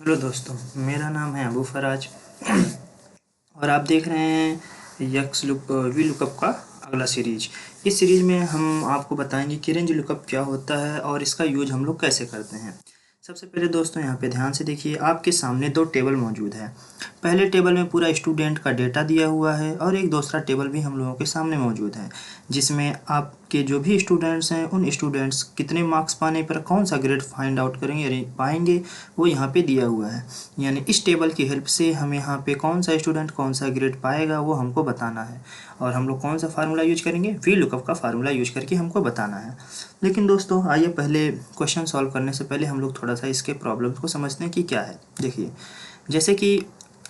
Hello दोस्तों, मेरा नाम है अबू फराज और आप देख रहे हैं यक्स लुक वी लुकअप का अगला सीरीज। इस सीरीज में हम आपको बताएंगे कि रेंज लुकअप क्या होता है और इसका यूज हम लोग कैसे करते हैं। सबसे पहले दोस्तों यहाँ पे ध्यान से देखिए, आपके सामने दो टेबल मौजूद है। पहले टेबल में पूरा स्टूडेंट का डेटा दिया हुआ है और एक दूसरा टेबल भी हम लोगों के सामने मौजूद है, जिसमें आपके जो भी स्टूडेंट्स हैं उन स्टूडेंट्स कितने मार्क्स पाने पर कौन सा ग्रेड फाइंड आउट करेंगे यानी पाएंगे, वो यहाँ पे दिया हुआ है। यानी इस टेबल की हेल्प से हम यहाँ पे कौन सा स्टूडेंट कौन सा ग्रेड पाएगा वो हमको बताना है। और हम लोग कौन सा फार्मूला यूज करेंगे, वी लुकअप का फार्मूला यूज करके हमको बताना है। लेकिन दोस्तों आइए पहले क्वेश्चन सॉल्व करने से पहले हम लोग थोड़ा सा इसके प्रॉब्लम्स को समझते हैं कि क्या है। देखिए, जैसे कि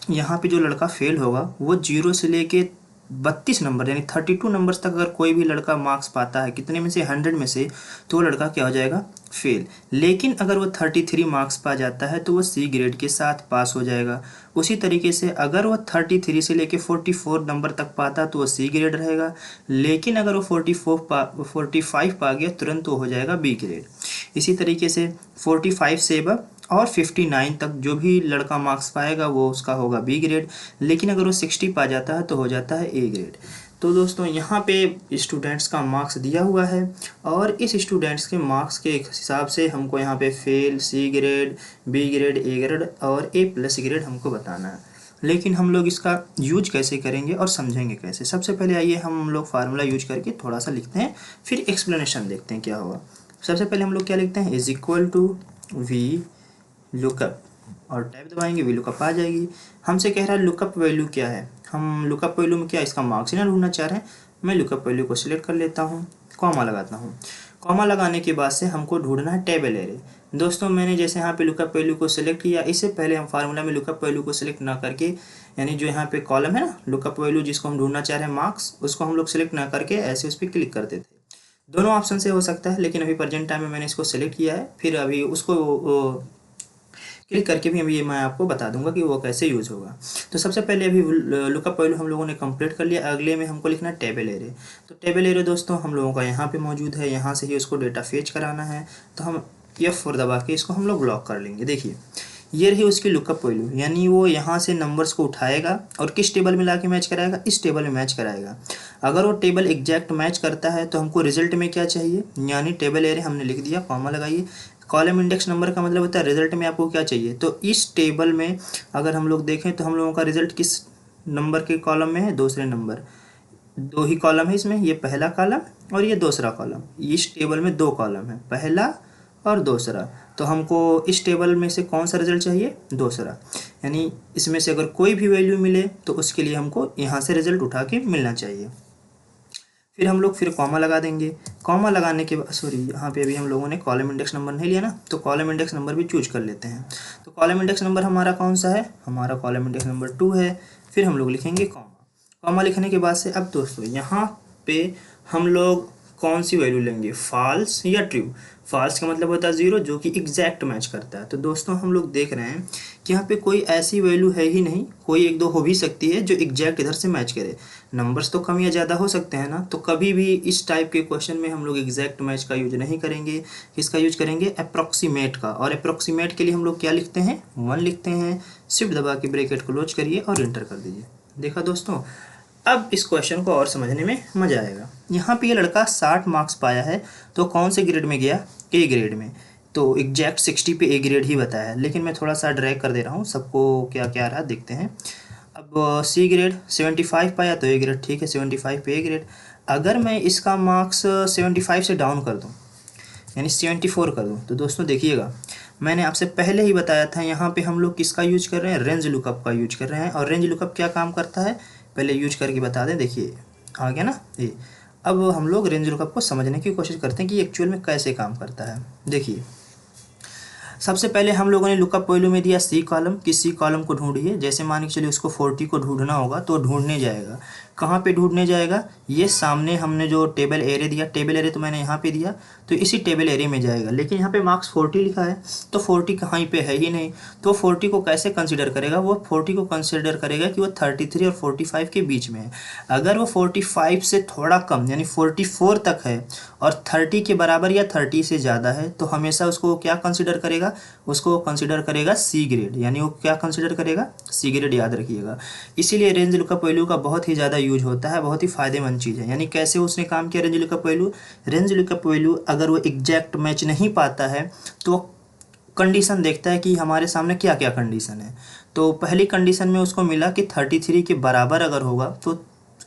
यहाँ पे जो लड़का फेल होगा वो 0 से लेके 32 नंबर यानी 32 नंबर्स तक अगर कोई भी लड़का मार्क्स पाता है, कितने में से 100 में से, तो वो लड़का क्या हो जाएगा, फेल। लेकिन अगर वो 33 मार्क्स पा जाता है तो वो सी ग्रेड के साथ पास हो जाएगा। उसी तरीके से अगर वो 33 से लेके 44 नंबर तक पाता तो वो सी ग्रेड रहेगा। लेकिन अगर वो 45 पा गया तुरंत वो हो जाएगा बी ग्रेड। इसी तरीके से 45 से अब और 59 तक जो भी लड़का मार्क्स पाएगा वो उसका होगा बी ग्रेड। लेकिन अगर वो 60 पा जाता है तो हो जाता है ए ग्रेड। तो दोस्तों यहाँ पे स्टूडेंट्स का मार्क्स दिया हुआ है और इस स्टूडेंट्स के मार्क्स के हिसाब से हमको यहाँ पे fail, C grade, B grade, A grade और ए प्लस ग्रेड हमको बताना है। लेकिन हम लोग इसका यूज कैसे करेंगे और समझेंगे कैसे। सबसे पहले आइए हम लोग फार्मूला यूज करके थोड़ा सा लिखते हैं, फिर एक्सप्लेनेशन देखते हैं क्या होगा। सबसे पहले हम लोग क्या लिखते हैं, is equal to V lookup और टैब दबाएंगे, वी लुकअप आ जाएगी। हमसे कह रहा है लुकअप वैल्यू क्या है, हम लुकअप वैल्यू में क्या इसका मार्क्स ही ना ढूंढना चाह रहे हैं। मैं लुकअप वैल्यू को सिलेक्ट कर लेता हूँ, कॉमा लगाता हूँ। कॉमा लगाने के बाद से हमको ढूंढना है टेबल एरे। दोस्तों मैंने जैसे यहाँ पे लुकअप वैल्यू को सिलेक्ट किया, इससे पहले हम फार्मूला में लुकअप वैल्यू को सिलेक्ट ना करके, यानी जो यहाँ पे कॉलम है ना लुकअप वैल्यू जिसको हम ढूंढना चाह रहे हैं मार्क्स, उसको हम लोग सिलेक्ट ना करके ऐसे उस पर क्लिक करते थे। दोनों ऑप्शन से हो सकता है, लेकिन अभी प्रेजेंट टाइम में मैंने इसको सिलेक्ट किया है। फिर अभी उसको क्लिक करके भी अभी मैं आपको बता दूंगा कि वो कैसे यूज़ होगा। तो सबसे पहले अभी लुकअप वैल्यू हम लोगों ने कंप्लीट कर लिया। अगले में हमको लिखना है टेबल एरे। तो टेबल एरे दोस्तों हम लोगों का यहाँ पे मौजूद है, यहाँ से ही उसको डेटा फेच कराना है। तो हम F4 दबा के इसको हम लोग ब्लॉक कर लेंगे। देखिए ये रही उसकी लुकअप वैल्यू, यानी वो यहाँ से नंबर्स को उठाएगा और किस टेबल में लाके मैच कराएगा, इस टेबल में मैच कराएगा। अगर वो टेबल एग्जैक्ट मैच करता है तो हमको रिजल्ट में क्या चाहिए, यानी टेबल एरे हमने लिख दिया, कॉमा लगाइए। कॉलम इंडेक्स नंबर का मतलब होता है रिजल्ट में आपको क्या चाहिए। तो इस टेबल में अगर हम लोग देखें तो हम लोगों का रिजल्ट किस नंबर के कॉलम में है, दूसरे नंबर। दो ही कॉलम है इसमें, ये पहला कॉलम और ये दूसरा कॉलम। इस टेबल में दो कॉलम है, पहला और दूसरा। तो हमको इस टेबल में से कौन सा रिजल्ट चाहिए, दूसरा। यानी इसमें से अगर कोई भी वैल्यू मिले तो उसके लिए हमको यहाँ से रिजल्ट उठा के मिलना चाहिए। फिर हम लोग फिर कॉमा लगा देंगे। कॉमा लगाने के बाद सॉरी, यहाँ पे अभी हम लोगों ने कॉलम इंडेक्स नंबर नहीं लिया ना, तो कॉलम इंडेक्स नंबर भी चूज कर लेते हैं। तो कॉलम इंडेक्स नंबर हमारा कौन सा है, हमारा कॉलम इंडेक्स नंबर 2 है। फिर हम लोग लिखेंगे कॉमा। कॉमा लिखने के बाद से अब दोस्तों यहाँ पे हम लोग कौन सी वैल्यू लेंगे, फॉल्स या ट्रू। फॉल्स का मतलब होता है 0 जो कि एग्जैक्ट मैच करता है। तो दोस्तों हम लोग देख रहे हैं कि यहाँ पे कोई ऐसी वैल्यू है ही नहीं, कोई एक दो हो भी सकती है जो एग्जैक्ट इधर से मैच करे। नंबर्स तो कम या ज़्यादा हो सकते हैं ना, तो कभी भी इस टाइप के क्वेश्चन में हम लोग एग्जैक्ट मैच का यूज नहीं करेंगे। किसका यूज करेंगे, अप्रॉक्सीमेट का। और अप्रॉक्सीमेट के लिए हम लोग क्या लिखते हैं, 1 लिखते हैं। शिफ्ट दबा के ब्रैकेट क्लोज करिए और इंटर कर दीजिए। देखा दोस्तों, अब इस क्वेश्चन को और समझने में मजा आएगा। यहाँ पे ये लड़का 60 मार्क्स पाया है तो कौन से ग्रेड में गया, ए ग्रेड में। तो एग्जैक्ट 60 पे ए ग्रेड ही बताया है, लेकिन मैं थोड़ा सा ड्रैग कर दे रहा हूँ, सबको क्या क्या आ रहा है देखते हैं। अब सी ग्रेड 75 पाया तो ए ग्रेड, ठीक है 75 पे ए ग्रेड। अगर मैं इसका मार्क्स 75 से डाउन कर दूँ यानी 74 कर दूँ, तो दोस्तों देखिएगा मैंने आपसे पहले ही बताया था यहाँ पे हम लोग किसका यूज कर रहे हैं, रेंज लुकअप का यूज कर रहे हैं। और रेंज लुकअप क्या काम करता है पहले यूज करके बता दें। देखिए आ गया ना ये। अब हम लोग रेंज लुकअप को समझने की कोशिश करते हैं कि एक्चुअल में कैसे काम करता है। देखिए सबसे पहले हम लोगों ने लुकअप वैल्यू में दिया सी कॉलम, कि सी कॉलम को ढूंढिए। जैसे मान के चलिए उसको 40 को ढूंढना होगा तो ढूंढने जाएगा, कहाँ पे ढूंढने जाएगा, ये सामने हमने जो टेबल एरे दिया, टेबल एरे तो मैंने यहाँ पे दिया, तो इसी टेबल एरे में जाएगा। लेकिन यहाँ पे मार्क्स 40 लिखा है, तो 40 कहीं पे है ही नहीं, तो 40 को कैसे कंसीडर करेगा, वो 40 को कंसीडर करेगा कि वो 33 और 45 के बीच में है। अगर वो 45 से थोड़ा कम यानी 44 तक है और 30 के बराबर या 30 से ज़्यादा है, तो हमेशा उसको क्या कंसीडर करेगा, उसको कंसीडर करेगा सी ग्रेड, यानी वो क्या कंसीडर करेगा, सी ग्रेड, याद रखिएगा। इसीलिए रेंज लुकअप वैल्यू का बहुत ही ज़्यादा यूज होता है, बहुत ही फायदेमंद चीज़ है। यानी कैसे उसने काम किया range lookup value, range lookup value अगर वो एग्जैक्ट मैच नहीं पाता है तो कंडीशन देखता है कि हमारे सामने क्या क्या कंडीशन है। तो पहली कंडीशन में उसको मिला कि 33 के बराबर अगर होगा तो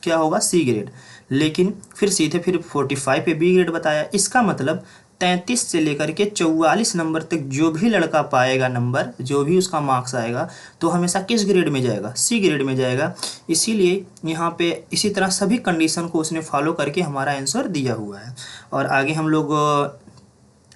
क्या होगा, सी ग्रेड, लेकिन फिर सीधे फिर 45 पे बी ग्रेड बताया। इसका मतलब 33 से लेकर के 44 नंबर तक जो भी लड़का पाएगा नंबर, जो भी उसका मार्क्स आएगा, तो हमेशा किस ग्रेड में जाएगा, सी ग्रेड में जाएगा। इसीलिए यहाँ पे इसी तरह सभी कंडीशन को उसने फॉलो करके हमारा आंसर दिया हुआ है। और आगे हम लोग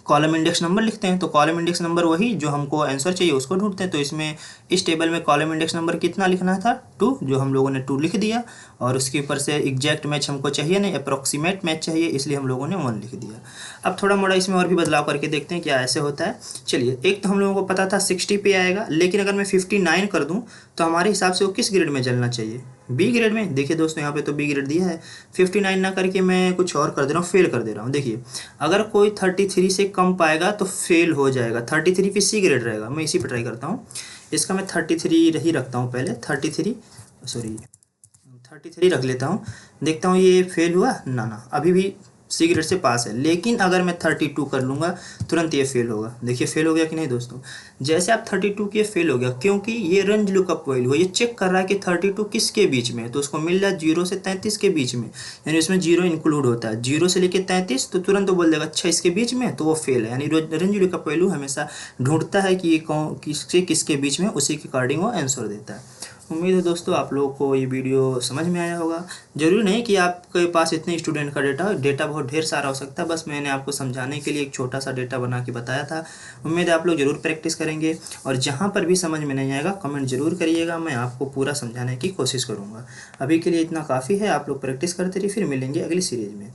कॉलम इंडेक्स नंबर लिखते हैं, तो कॉलम इंडेक्स नंबर वही जो हमको आंसर चाहिए उसको ढूंढते हैं। तो इसमें इस टेबल में कॉलम इंडेक्स नंबर कितना लिखना था, 2, जो हम लोगों ने 2 लिख दिया, और उसके ऊपर से एग्जैक्ट मैच हमको चाहिए नहीं, अप्रॉक्सीमेट मैच चाहिए, इसलिए हम लोगों ने 1 लिख दिया। अब थोड़ा मोड़ा इसमें और भी बदलाव करके देखते हैं क्या ऐसे होता है। चलिए, एक तो हम लोगों को पता था 60 पे आएगा, लेकिन अगर मैं 59 कर दूँ तो हमारे हिसाब से वो किस ग्रेड में चलना चाहिए, बी ग्रेड में। देखिए दोस्तों, यहाँ पे तो बी ग्रेड दिया है, 59 ना करके मैं कुछ और कर दे रहा हूँ, फेल कर दे रहा हूँ। देखिए, अगर कोई 33 से कम पाएगा तो फेल हो जाएगा, 33 पे सी ग्रेड रहेगा। मैं इसी पे ट्राई करता हूँ, इसका मैं 33 ही रखता हूँ, पहले 33 रख लेता हूँ, देखता हूँ ये फेल हुआ ना, अभी भी सी ग्रेड से पास है। लेकिन अगर मैं 32 कर लूँगा तुरंत ये फेल होगा। देखिए फेल हो गया कि नहीं दोस्तों, जैसे आप 32 किए फेल हो गया, क्योंकि ये रेंज लुकअप वैल्यू है, ये चेक कर रहा है कि 32 किसके बीच में है, तो उसको मिल रहा है 0 से 33 के बीच में, यानी इसमें 0 इंक्लूड होता है, 0 से लेकर 33, तो तुरंत वो बोल देगा अच्छा इसके बीच में, तो वो फेल है। यानी रेंज लुकअप वैल्यू हमेशा ढूंढता है कि ये कौन किससे किसके बीच में, उसी के अकॉर्डिंग वो आंसर देता है। उम्मीद है दोस्तों आप लोगों को ये वीडियो समझ में आया होगा। ज़रूरी नहीं कि आपके पास इतने स्टूडेंट का डेटा बहुत ढेर सारा हो सकता है, बस मैंने आपको समझाने के लिए एक छोटा सा डेटा बना के बताया था। उम्मीद है आप लोग ज़रूर प्रैक्टिस करेंगे, और जहाँ पर भी समझ में नहीं आएगा कमेंट ज़रूर करिएगा, मैं आपको पूरा समझाने की कोशिश करूँगा। अभी के लिए इतना काफ़ी है, आप लोग प्रैक्टिस करते रहिए, फिर मिलेंगे अगली सीरीज़ में।